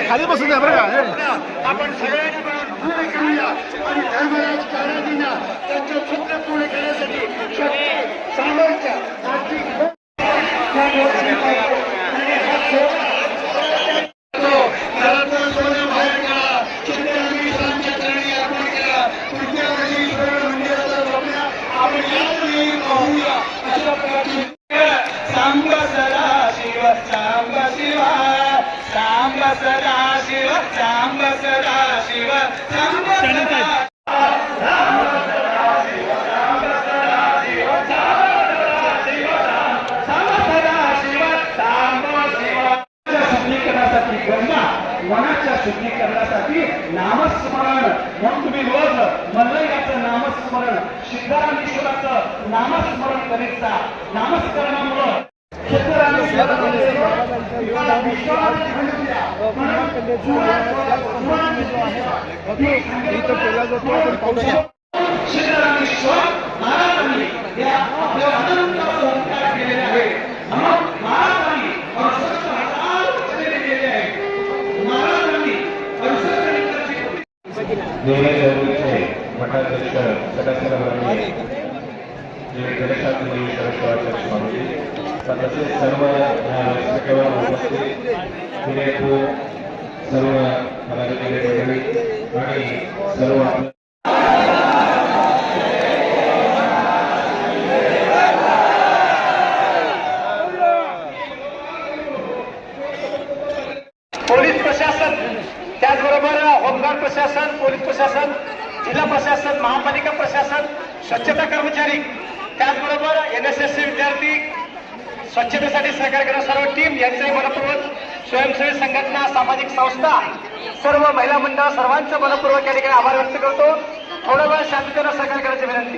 खाली बसून द्या बरं का. आपण सगळ्यांनी मिळून पूर्ण करूया आणि धर्मराज काळाजींना त्यांचं स्वप्न पूर्ण करण्यासाठी शक्ती सामर्थ्य आर्थिक सांब सदा शिव सांब शिवा सांब सदा शिव सांब सदा शिव सांब सदा शुद्धीकरणासाठी गंगा मनाच्या शुद्धीकरणासाठी नामस्मरण म्हणून तुम्ही रोज मल्लयाचं नामस्मरण सिद्धारामेश्वराचं नामस्मरण करीत जा. नामस्मरणामुळं सिद्धरामेश्वर महाराजांनी या आपल्या अनंत संस्कार केलेले आहे. महाराजांनी मठाध्यक्ष सदाशिवरावांनी गणेशांनी शरद स्वामी तसेच सर्व व्यासपीठावर उपस्थित सर्व पदाधिकारी मंडळी आणि सर्व पोलीस प्रशासन, त्याचबरोबर होमगार्ड प्रशासन, पोलीस प्रशासन, जिल्हा प्रशासन, महापालिका प्रशासन, स्वच्छता कर्मचारी, त्याचबरोबर NSS विद्यार्थी, स्वच्छतेसाठी सहकार्य करणाऱ्या सर्व टीम यांचे मनपूर्वक, स्वयंसेवी संघटना, सामाजिक संस्था, सर्व महिला मंडळ सर्वांचं मनपूर्वक या ठिकाणी आभार व्यक्त करतो. थोडा वेळ शांततेनं सहकार्य करायची विनंती.